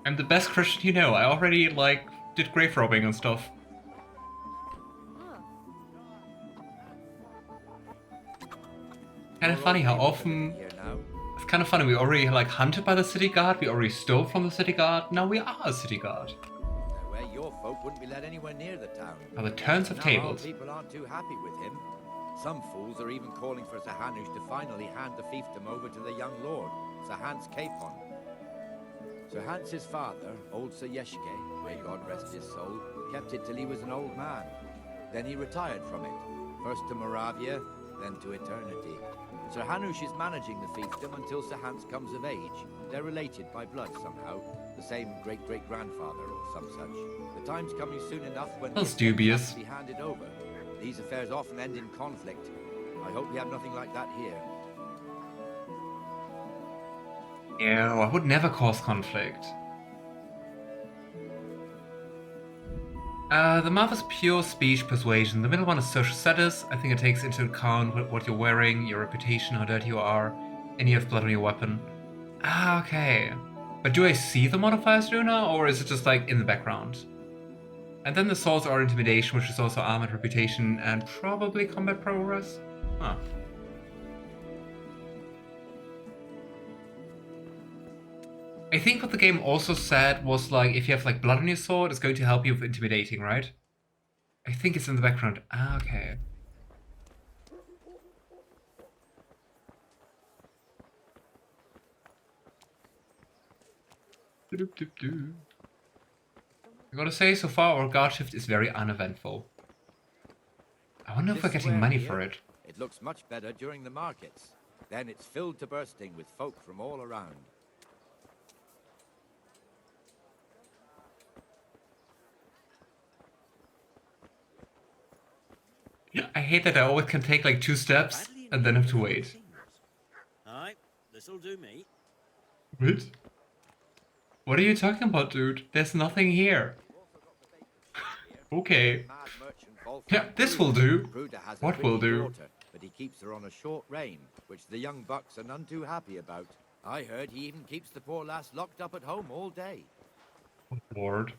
I'm the best Christian you know. I already, like, did grave robbing and stuff. Kind of funny how often... It's kind of funny, we already, like, hunted by the city guard, we already stole from the city guard, now we are a city guard. No way, your folk wouldn't be let anywhere near the town. How the turns of tables. People aren't too happy with him. Some fools are even calling for Sir Hanush to finally hand the fiefdom over to the young lord, Sir Hans Capon. Sir Hans's father, old Sir Yeshke, may God rest his soul, kept it till he was an old man. Then he retired from it, first to Moravia, then to eternity. Sir Hanush is managing the fiefdom until Sir Hans comes of age. They're related by blood somehow, the same great-great-grandfather or some such. The time's coming soon enough when that's dubious. Be handed over. These affairs often end in conflict. I hope we have nothing like that here. Yeah, I would never cause conflict. The mouth is pure speech persuasion. The middle one is social status. I think it takes into account what you're wearing, your reputation, how dirty you are, and you have blood on your weapon. Ah, okay. But do I see the modifiers, Luna, or is it just like in the background? And then the swords are intimidation, which is also armored reputation, and probably combat progress? Huh. I think what the game also said was like, if you have like blood on your sword, it's going to help you with intimidating, right? I think it's in the background. Ah, okay. I gotta say, so far our guard shift is very uneventful. I wonder if we're getting money for it. It looks much better during the markets. Then it's filled to bursting with folk from all around. I hate that I always can take like 2 steps and then have to wait. Alright, this'll do me. What? What are you talking about, dude? There's nothing here. Okay. Yeah, this will do. What will do? But he keeps her on a short rein, which the young bucks are none too happy about. I heard he even keeps the poor lass locked up at home all day. Oh, Lord.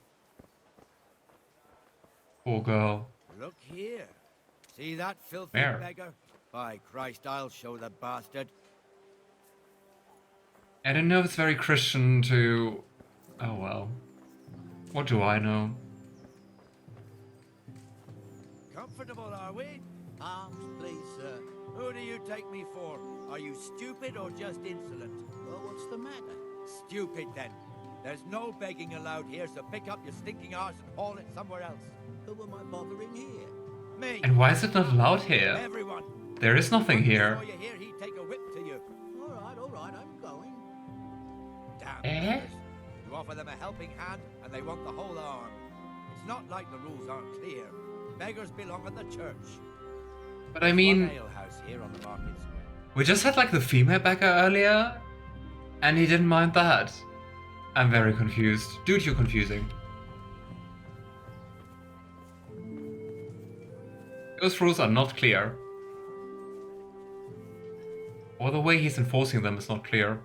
Poor girl. Look here. See that filthy beggar? By Christ, I'll show the bastard. I don't know if it's very Christian to... Oh well. What do I know? Comfortable, are we? Arms, please, sir. Who do you take me for? Are you stupid or just insolent? Well, what's the matter? Stupid, then. There's no begging allowed here, so pick up your stinking arse and haul it somewhere else. Who am I bothering here? Me. And why is it not allowed here? Everyone. There is nothing here. Before you hear, he'd take a whip to you. All right, I'm going. Damn. You offer them a helping hand, and they want the whole arm. It's not like the rules aren't clear. Beggars belong in the church. But I mean, here on the market square. We just had like the female beggar earlier, and he didn't mind that. I'm very confused. Dude, you're confusing. Those rules are not clear. Or the way he's enforcing them is not clear.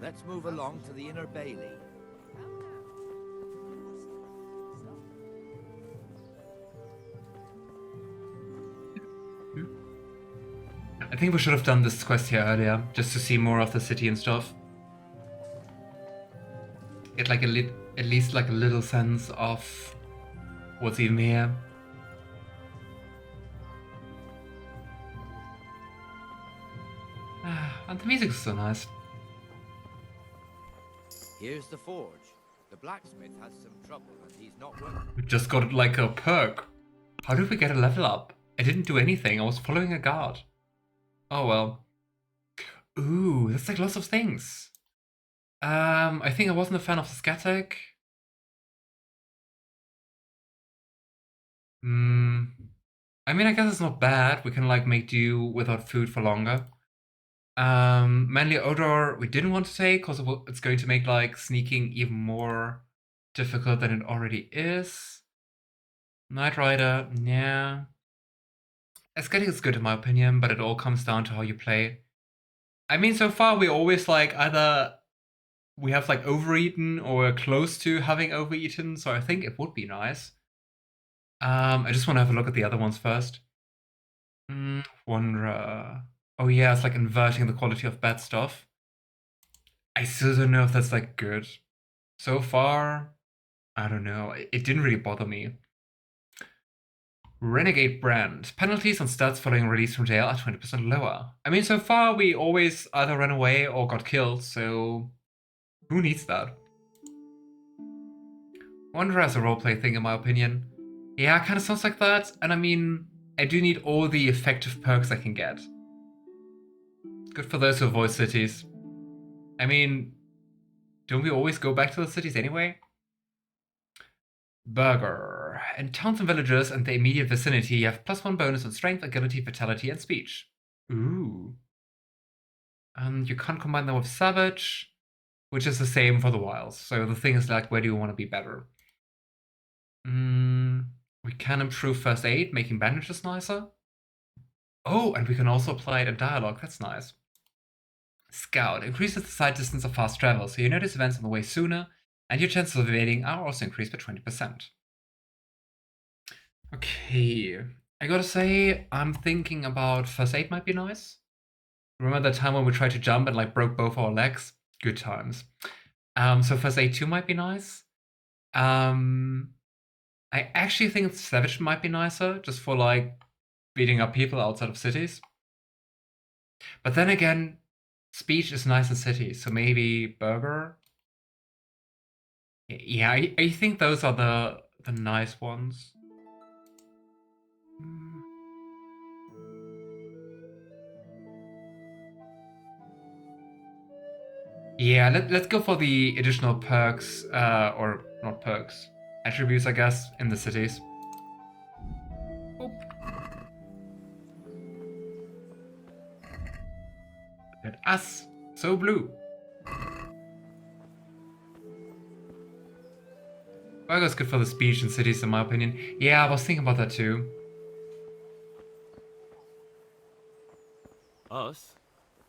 Let's move along to the inner bailey. I think we should have done this quest here earlier, just to see more of the city and stuff. Get like at least like a little sense of what's even here. And the music is so nice. Here's the forge. The blacksmith has some trouble and he's not working. We just got like a perk. How did we get a level up? I didn't do anything, I was following a guard. Oh well. Ooh, that's like lots of things. I think I wasn't a fan of the static. I mean, I guess it's not bad. We can like make do without food for longer. Manly odor we didn't want to take because it's going to make like sneaking even more difficult than it already is. Night Rider, yeah. Aesthetic is good in my opinion, but it all comes down to how you play. I mean, so far we always like either we have like overeaten or we're close to having overeaten, so I think it would be nice. I just want to have a look at the other ones first. Wanderer. Oh yeah, it's like inverting the quality of bad stuff. I still don't know if that's like good. So far, I don't know. It didn't really bother me. Renegade Brand. Penalties on stats following release from jail are 20% lower. I mean, so far we always either ran away or got killed, so who needs that? Wanderer as a roleplay thing, in my opinion. Yeah, kind of sounds like that, and I mean, I do need all the effective perks I can get. Good for those who avoid cities. I mean, don't we always go back to the cities anyway? Burger. In towns and villages and the immediate vicinity, you have +1 bonus on strength, agility, vitality, and speech. Ooh. You can't combine them with savage, which is the same for the wilds. So the thing is like, where do you want to be better? We can improve first aid, making bandages nicer. Oh, and we can also apply it in dialogue. That's nice. Scout increases the sight distance of fast travel, so you notice events on the way sooner, and your chances of evading are also increased by 20%. Okay, I gotta say, I'm thinking about first aid might be nice. Remember that time when we tried to jump and like broke both our legs? Good times. So first aid 2 might be nice. I actually think savage might be nicer, just for like beating up people outside of cities. But then again, speech is nice in cities, so maybe burger. Yeah, I think those are the nice ones. Yeah, let's go for the additional perks, or not perks, attributes, I guess, in the cities. Oop. Look at us, so blue. Burger's good for the speech in cities, in my opinion. Yeah, I was thinking about that too. Us?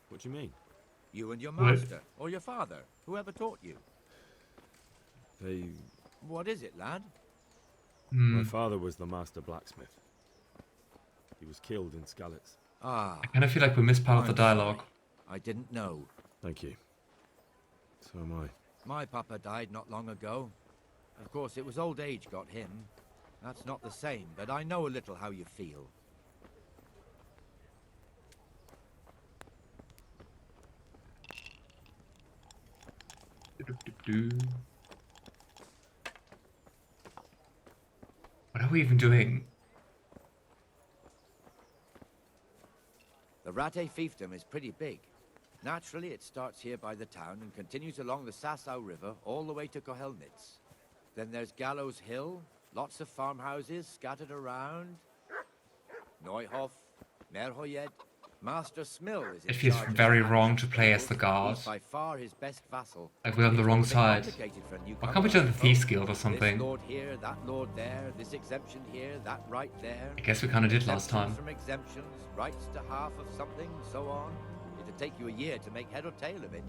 What do you mean? You and your What? master, or your father, whoever taught you. They... What is it, lad? My father was the master blacksmith. He was killed in Skalitz. Ah, I kind of feel like we missed part of the I'm dialogue. sorry. I didn't know. Thank you. So am I. My papa died not long ago. Of course, it was old age got him. That's not the same, but I know a little how you feel. What are we even doing? The Rate fiefdom is pretty big. Naturally, it starts here by the town and continues along the Sasau River all the way to Kohelnitz. Then there's Gallows Hill, lots of farmhouses scattered around. Neuhof, Merhoyed, Master Smill is in It feels charge of very the wrong Hanse to play as the He's guard. by far his best vassal. Like we're on the It's wrong all a bit side. complicated for a Why newcomer, can't we I join the Thieves suppose. Guild or something? This lord here, that lord there, this exemption here, that right there. I guess we kind of did last time. Exemptions from exemptions, rights to half of something, so on. It'd take you a year to make head or tail of it.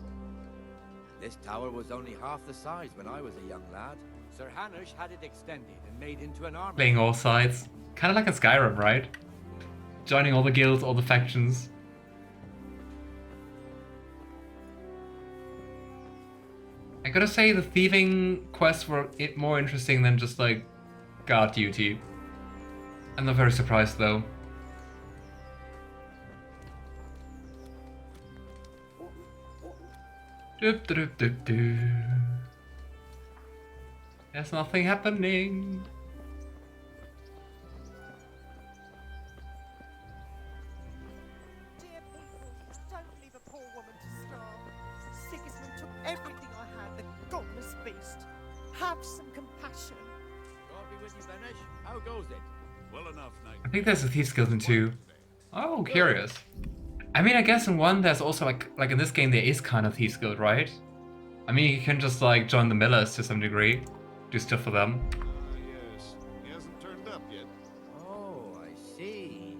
This tower was only half the size when I was a young lad. Sir Hanush had it extended and made into an army. Playing all sides. Kind of like in Skyrim, right? Joining all the guilds, all the factions. I gotta say, the thieving quests were more interesting than just like guard duty. I'm not very surprised though. Doop, doop, doop, doop. There's nothing happening. Dear people, don't leave a poor woman to starve. Sigismund took everything I had, the godless beast. Have some compassion. God be with you, Benish. How goes it? Well enough, Knight. I think there's a Thieves Guild in 2. Oh, curious. I mean, I guess in 1 there's also like in this game there is kind of Thieves Guild, right? I mean, you can just like join the millers to some degree, do stuff for them. Yes. He hasn't turned up yet. Oh, I see.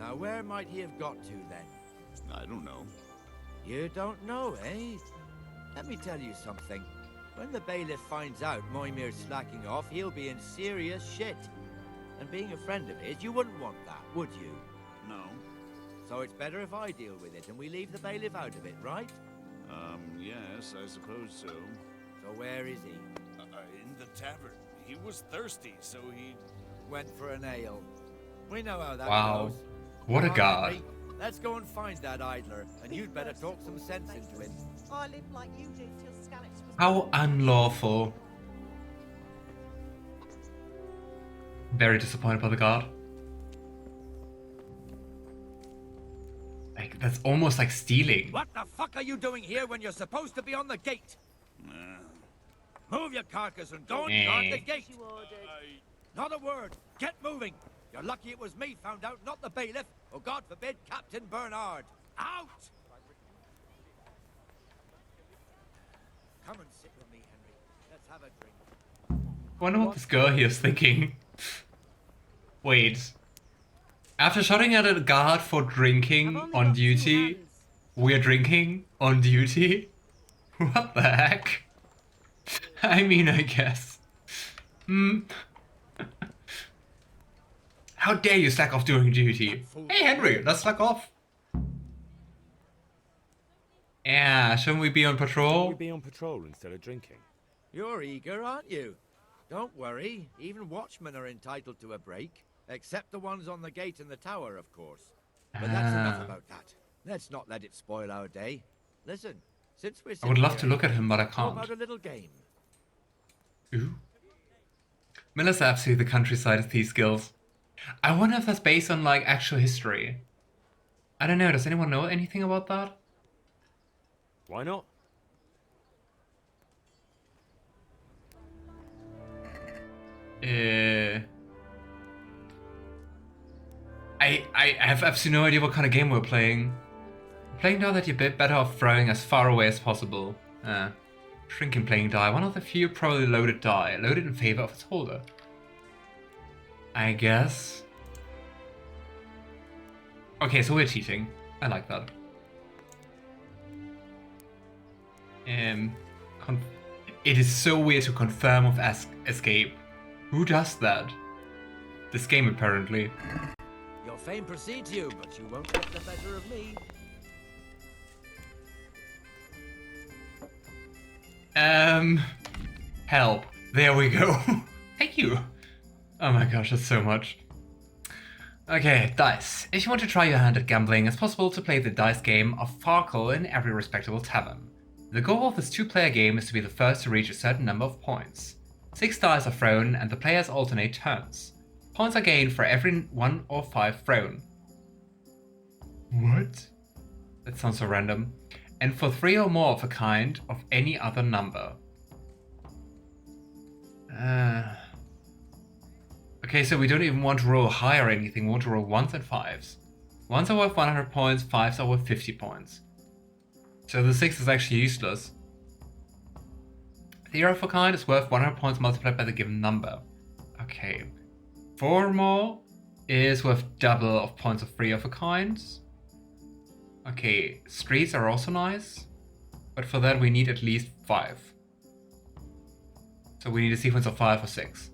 Now, where might he have got to then? I don't know. You don't know, eh? Let me tell you something. When the bailiff finds out Moimir's slacking off, he'll be in serious shit. And being a friend of his, you wouldn't want that, would you? No. So it's better if I deal with it and we leave the bailiff out of it, right? Yes, I suppose so. So where is he? In the tavern. He was thirsty, so he... Went for an ale. We know how that Wow. goes. What a Come on, god. Henry. Let's go and find that idler, and you'd better talk some sense into him. I lived like you did till Skalitz was How unlawful. Very disappointed by the guard. Like, that's almost like stealing. What the fuck are you doing here when you're supposed to be on the gate? Move your carcass and go and guard the gate. Not a word. Get moving. You're lucky it was me found out, not the bailiff, or God forbid, Captain Bernard. Out! Come and sit with me, Henry. Let's have a drink. I wonder what this girl here is thinking. Wait. After shouting at a guard for drinking on duty, we're drinking on duty? What the heck? I mean, I guess. How dare you slack off during duty? Hey Henry, let's slack off. Yeah, shouldn't we be on Should we patrol? be on patrol instead of drinking? You're eager, aren't you? Don't worry. Even watchmen are entitled to a break. Except the ones on the gate and the tower, of course. But that's enough about that. Let's not let it spoil our day. Listen, since we're I would love to sitting look at him, but I here, how can't. about a little game? Ooh. Miller's absolutely the countryside of thieves' skills. I wonder if that's based on, like, actual history. I don't know, does anyone know anything about that? Why not? I have absolutely no idea what kind of game we're playing. Playing die that you're a bit better off throwing as far away as possible. Shrinking playing die, one of the few probably loaded die, loaded in favor of its holder. I guess. Okay, so we're cheating. I like that. It is so weird to confirm with escape. Who does that? This game apparently. Your fame precedes you, but you won't get the better of me. Help. There we go. Thank you. Oh my gosh, that's so much. Okay, dice. If you want to try your hand at gambling, it's possible to play the dice game of Farkle in every respectable tavern. The goal of this two-player game is to be the first to reach a certain number of points. 6 dice are thrown and the players alternate turns. Points are gained for every 1 or 5 thrown. What? That sounds so random. And for 3 or more of a kind of any other number. Okay, so we don't even want to roll high or anything, we want to roll 1s and 5s. 1s are worth 100 points, 5s are worth 50 points. So the 6 is actually useless. 0 of a kind is worth 100 points multiplied by the given number. Okay. 4 or more is worth double of points of 3 of a kind. Okay, streets are also nice, but for that we need at least 5. So we need a sequence of 5 or 6.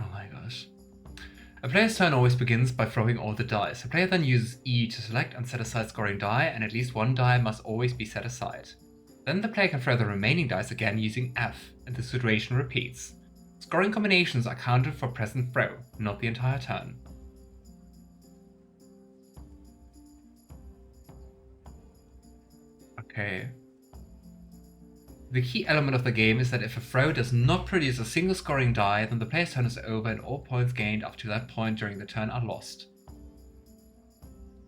Oh my gosh. A player's turn always begins by throwing all the dice. A player then uses E to select and set aside scoring die, and at least 1 die must always be set aside. Then the player can throw the remaining dice again using F, and the situation repeats. Scoring combinations are counted for present throw, not the entire turn. Okay. The key element of the game is that if a throw does not produce a single scoring die, then the player's turn is over and all points gained up to that point during the turn are lost.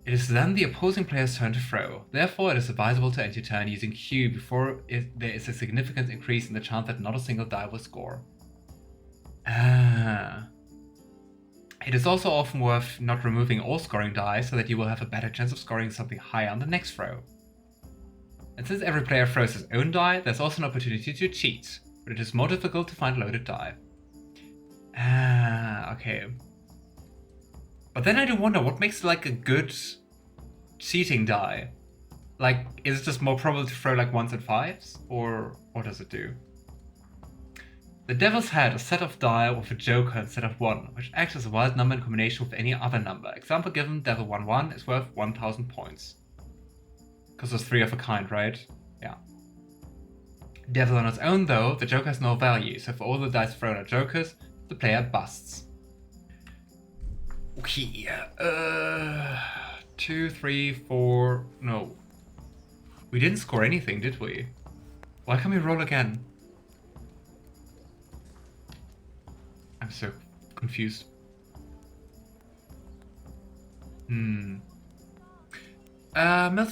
It is then the opposing player's turn to throw. Therefore, it is advisable to end your turn using Q before there is a significant increase in the chance that not a single die will score. It is also often worth not removing all scoring die so that you will have a better chance of scoring something higher on the next throw. And since every player throws his own die, there's also an opportunity to cheat, but it is more difficult to find loaded die. Okay. But then I do wonder, what makes like a good cheating die? Like, is it just more probable to throw like 1s and 5s? Or what does it do? The Devil's Head, a set of die with a joker instead of 1, which acts as a wild number in combination with any other number. Example given, Devil 1-1 is worth 1000 points. Because there's 3 of a kind, right? Yeah. Devil on its own though, the joker has no value, so for all the dice thrown at jokers, the player busts. Okay, 2, 3, 4, no. We didn't score anything, did we? Why can't we roll again? I'm so confused. Mills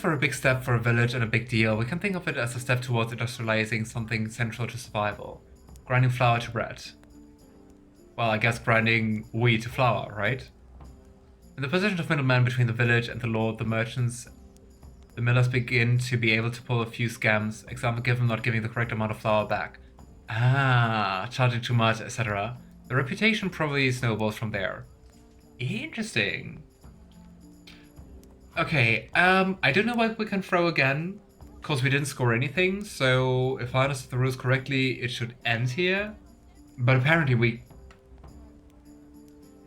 were a big step for a village and a big deal. We can think of it as a step towards industrializing something central to survival. Grinding flour to bread. Well, I guess grinding wheat to flour, right? In the position of middleman between the village and the lord, the merchants, the millers begin to be able to pull a few scams. Example given, not giving the correct amount of flour back. Ah, charging too much, etc. The reputation probably snowballs from there. Interesting. Okay, I don't know what we can throw again, because we didn't score anything, so if I understood the rules correctly, it should end here. But apparently we...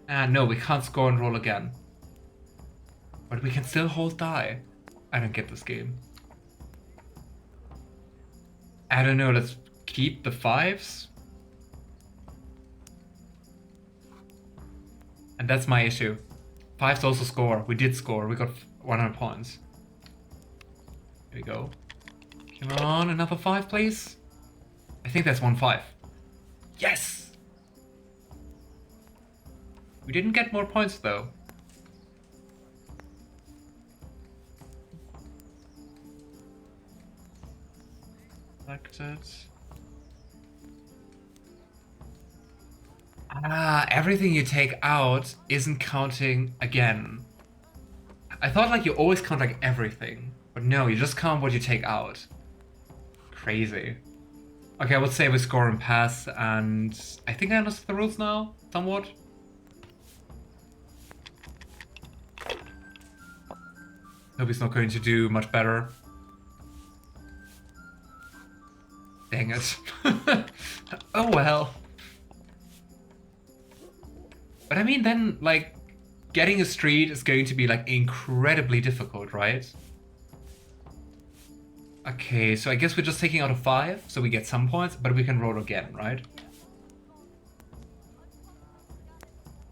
no, we can't score and roll again. But we can still hold die. I don't get this game. I don't know, let's keep the 5s. And that's my issue. 5s also score. We did score. We got 100 points. Here we go. Come on, another 5, please. I think that's 1-5. Yes! We didn't get more points though. Selected. Ah, everything you take out isn't counting again. I thought like you always count like everything, but no, you just count what you take out. Crazy. Okay, I would say we score and pass, and I think I understand the rules now, somewhat. Hope he's not going to do much better. Dang it. Oh well. But I mean, then, like, getting a street is going to be, like, incredibly difficult, right? Okay, so I guess we're just taking out a 5, so we get some points, but we can roll again, right?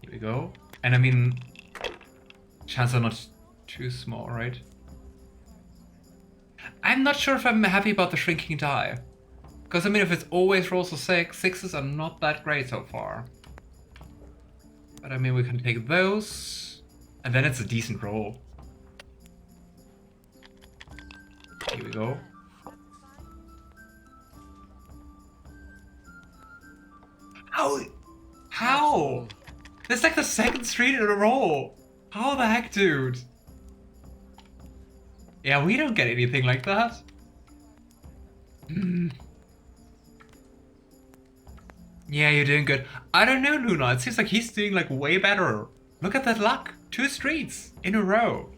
Here we go. And I mean, chances are not too small, right? I'm not sure if I'm happy about the shrinking die. Because, I mean, if it's always rolls of 6, 6s are not that great so far. But I mean, we can take those, and then it's a decent roll. Here we go. How? That's like the second street in a row. How the heck, dude? Yeah, we don't get anything like that. Yeah, you're doing good. I don't know, Luna. It seems like he's doing like way better. Look at that luck. 2 streets in a row.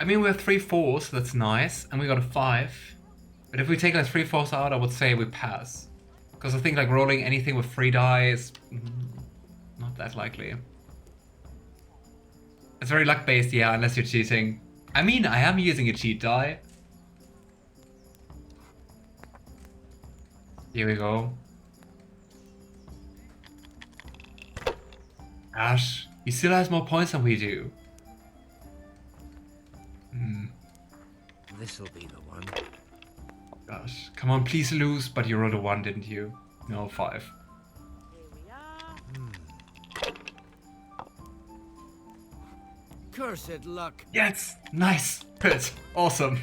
I mean, we have 3 4s. That's nice. And we got a 5. But if we take like 3 4s out, I would say we pass. Because I think like rolling anything with 3 die is not that likely. It's very luck based, yeah, unless you're cheating. I mean, I am using a cheat die. Here we go. Gosh, he still has more points than we do. This'll be the one. Gosh, come on, please lose. But you rolled a 1, didn't you? No, 5. Here we are. Cursed luck. Yes, nice, good, awesome.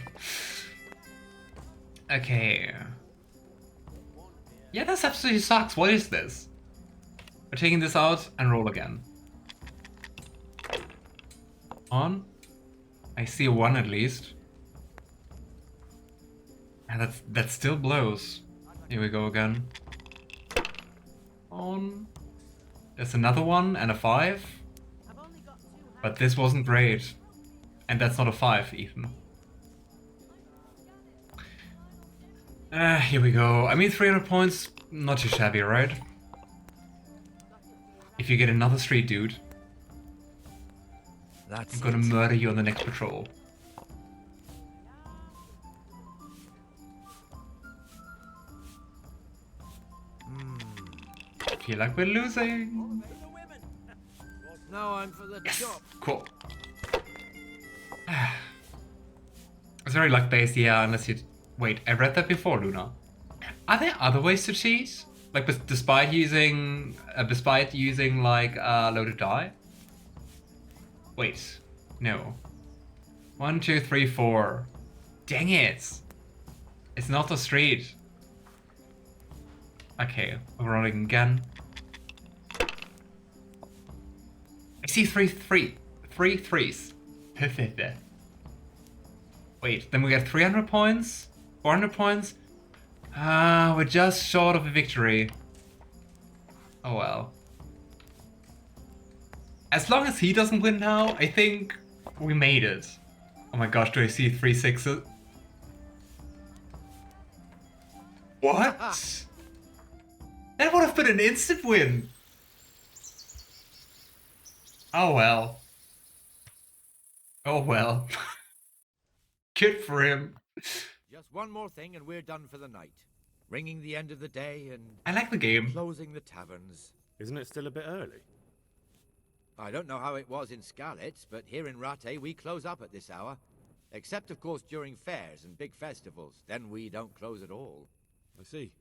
Okay. Yeah, this absolutely sucks. What is this? We're taking this out and roll again. On. I see a 1 at least. And that still blows. Here we go again. On. There's another 1 and a 5. But this wasn't great. And that's not a 5 even. Here we go. I mean, 300 points, not too shabby, right? If you get another street dude, That's I'm gonna it. murder you on the next patrol. I feel like we're losing. Now I'm for the job. Cool. It's very luck-based, yeah, unless you... Wait, I read that before, Luna. Are there other ways to cheat? Like, despite using like, loaded die? Wait, no. 1, 2, 3, 4. Dang it! It's not the street. Okay, we're rolling again. I see three threes. Wait, then we get 300 points? 400 points? We're just short of a victory. Oh well. As long as he doesn't win now, I think we made it. Oh my gosh, do I see 3 6s? What? That would have been an instant win. Oh well. Oh well. Good for him. Just one more thing and we're done for the night. Ringing the end of the day and I like the game. closing the taverns. Isn't it still a bit early? I don't know how it was in Skalitz, but here in Rattay we close up at this hour. Except, of course, during fairs and big festivals. Then we don't close at all. I see.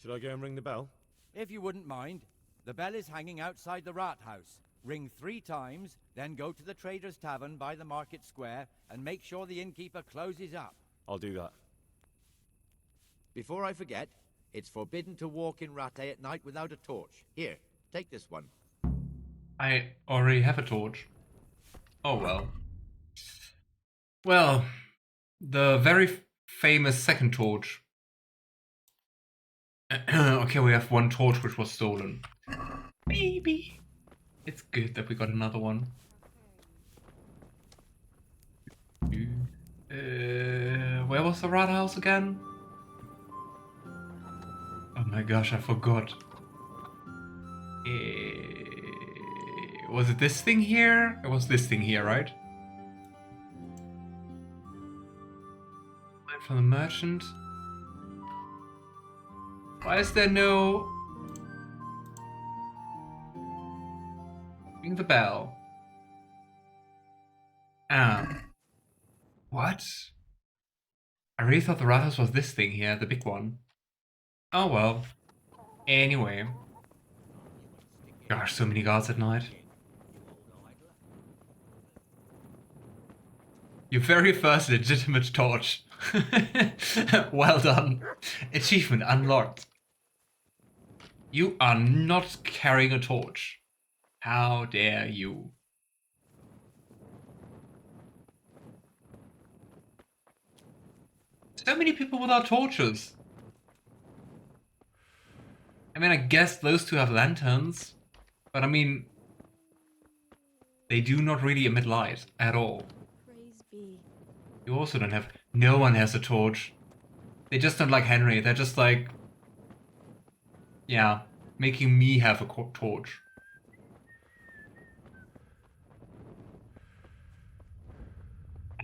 Should I go and ring the bell? If you wouldn't mind, the bell is hanging outside the rat house. Ring 3 times, then go to the Trader's Tavern by the market square and make sure the innkeeper closes up. I'll do that. Before I forget, it's forbidden to walk in Rattay at night without a torch. Here, take this one. I already have a torch. Oh well. Well, the very famous second torch. Okay, we have one torch which was stolen. Maybe. It's good that we got another one. Where was the rat house again? Oh my gosh, I forgot. Was it this thing here? It was this thing here, right? From the merchant. Why is there no... Ring the bell. What? I really thought the rat house was this thing here, the big one. Oh well. Anyway. Gosh, so many guards at night. Your very first legitimate torch. Well done. Achievement unlocked. You are not carrying a torch. How dare you? So many people without torches. I mean, I guess those two have lanterns, but I mean, they do not really emit light at all. Praise be. You also don't have... No one has a torch. They just don't like Henry. They're just like... Yeah, making me have a torch.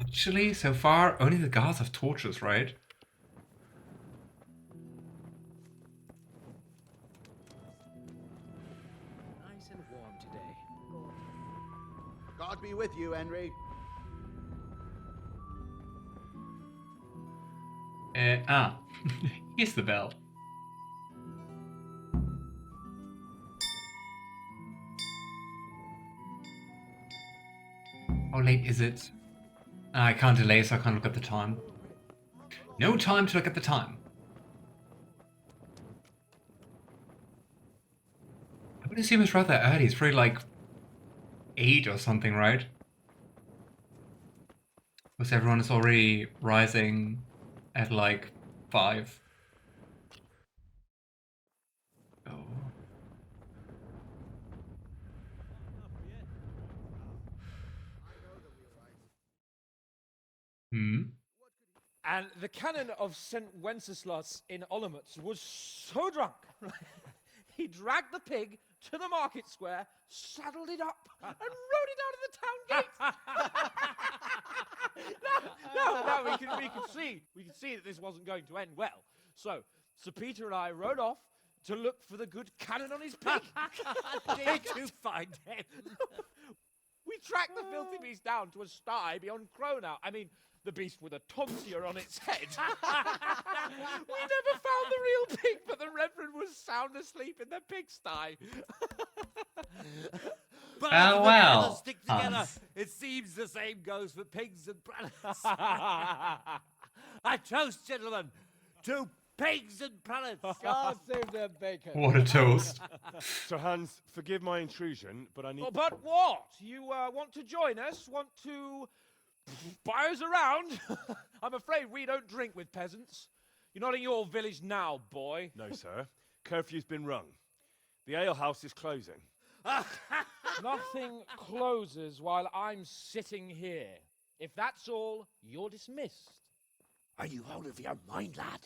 Actually, so far, only the guards have torches, right? Nice and warm today. God be with you, Henry. Here's the bell. How late is it? I can't delay, so I can't look at the time. No time to look at the time. I would assume it's rather early. It's probably like 8 or something, right? Because everyone is already rising at like 5. Oh. Hmm. And the canon of St. Wenceslas in Olomouc was so drunk, he dragged the pig to the market square, saddled it up, and rode it out of the town gate. No, we could see that this wasn't going to end well. So, Sir Peter and I rode off to look for the good canon on his pig. Did you find him? We tracked the filthy beast down to a sty beyond Cronau. I mean, the beast with a tonsure on its head. We never found the real pig, but the Reverend was sound asleep in the pigsty. But Oh, if the well, fellas stick together, Hans. it seems the same goes for pigs and planets. I toast, gentlemen, to pigs and planets. God save the bacon. What a toast. Sir Hans, forgive my intrusion, but I need... Oh, but what? You want to join us? Want to buy us around? I'm afraid we don't drink with peasants. You're not in your village now, boy. No, sir. Curfew's been rung. The alehouse is closing. Nothing closes while I'm sitting here. If that's all, you're dismissed. Are you out of your mind, lad?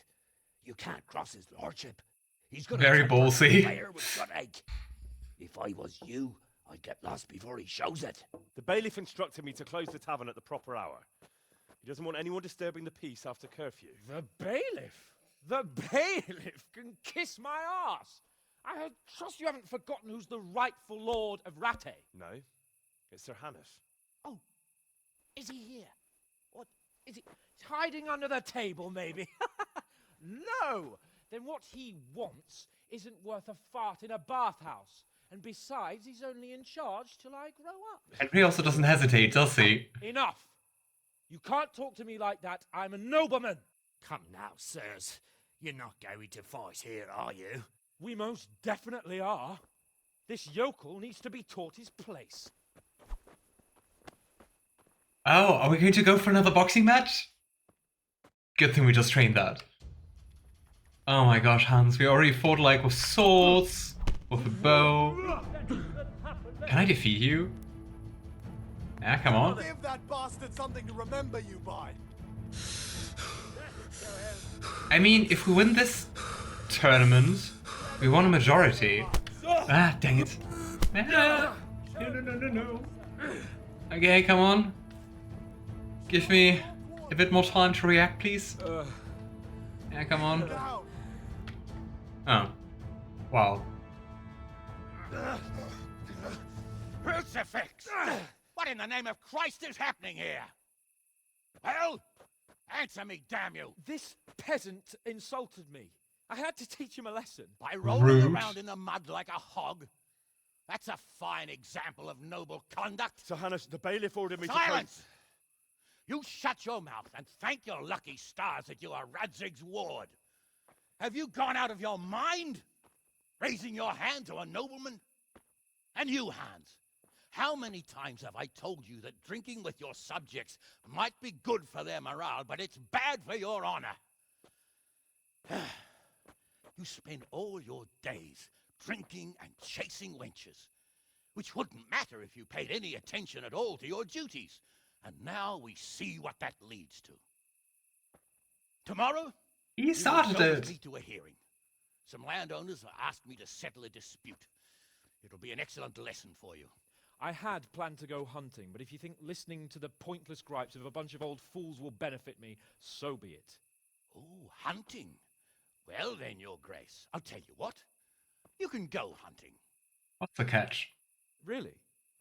You can't cross his lordship. He's gonna Very jump on the ballsy. fire with good egg. If I was you, I'd get lost before he shows it. The bailiff instructed me to close the tavern at the proper hour. He doesn't want anyone disturbing the peace after curfew. The bailiff? The bailiff can kiss my arse. I trust you haven't forgotten who's the rightful lord of Rattay. No, it's Sir Hannes. Oh, is he here? What, is he he's hiding under the table, maybe? No! Then what he wants isn't worth a fart in a bathhouse. And besides, he's only in charge till I grow up. Henry also doesn't hesitate, does he? Enough! You can't talk to me like that. I'm a nobleman. Come now, sirs. You're not going to fight here, are you? We most definitely are. This yokel needs to be taught his place. Oh, are we going to go for another boxing match? Good thing we just trained that. Oh my gosh, Hans, we already fought like with swords, with a bow. Can I defeat you? Yeah, come on. Give that bastard something to remember you by. I mean, if we win this tournament, we won a majority. Ah, dang it. Ah. No. Okay, come on. Give me a bit more time to react, please. Yeah, come on. Oh. Wow. Crucifix! What in the name of Christ is happening here? Well, answer me, damn you! This peasant insulted me. I had to teach him a lesson. By rolling Rude. around in the mud like a hog? That's a fine example of noble conduct. Sir Hannes, the bailiff ordered me Silence! You shut your mouth and thank your lucky stars that you are Radzig's ward. Have you gone out of your mind? Raising your hand to a nobleman? And you, Hans, how many times have I told you that drinking with your subjects might be good for their morale, but it's bad for your honor? You spend all your days drinking and chasing wenches, which wouldn't matter if you paid any attention at all to your duties. And now we see what that leads to. Tomorrow, He started you will go with it. me to a hearing. Some landowners have asked me to settle a dispute. It'll be an excellent lesson for you. I had planned to go hunting, but if you think listening to the pointless gripes of a bunch of old fools will benefit me, so be it. Oh, hunting. Well then, Your Grace, I'll tell you what. You can go hunting. What's the catch? Really?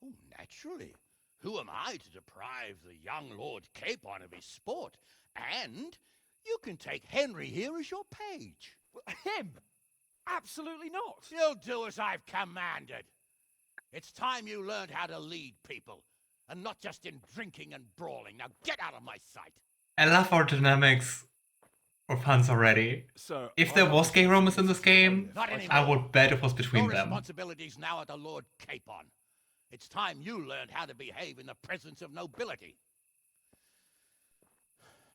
Oh, naturally. Who am I to deprive the young Lord Capon of his sport? And you can take Henry here as your page. Him? Absolutely not. You'll do as I've commanded. It's time you learned how to lead people, and not just in drinking and brawling. Now get out of my sight. I love our dynamics of Hans already. So, If there was gay romance in this game, Not anymore. I would bet it was between Your them. responsibilities now are the Lord Capon. It's time you learned how to behave in the presence of nobility.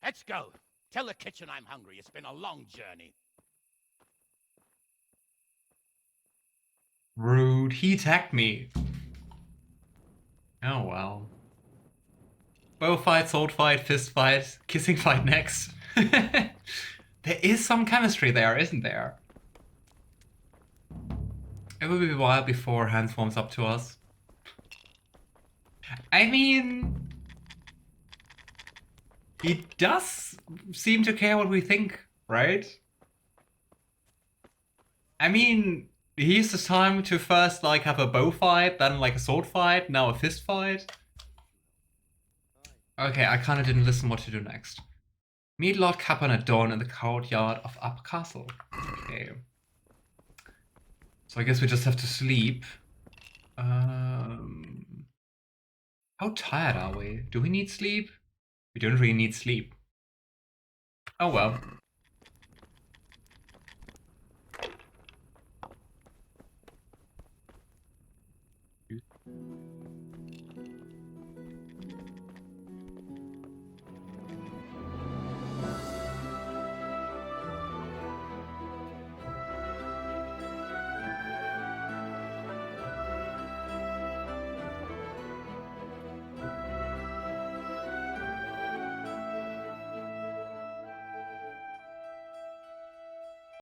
Let's go. Tell the kitchen I'm hungry. It's been a long journey. Rude. He attacked me. Oh well. Bow fight, sword fight, fist fight, kissing fight next. There is some chemistry there, isn't there? It will be a while before Hans warms up to us. I mean, he does seem to care what we think, right? I mean, he used his time to first like have a bow fight, then like a sword fight, now a fist fight. Okay, I kinda didn't listen what to do next. Meet Lord Capon at dawn in the courtyard of Up Castle. Okay. So I guess we just have to sleep. How tired are we? Do we need sleep? We don't really need sleep. Oh well.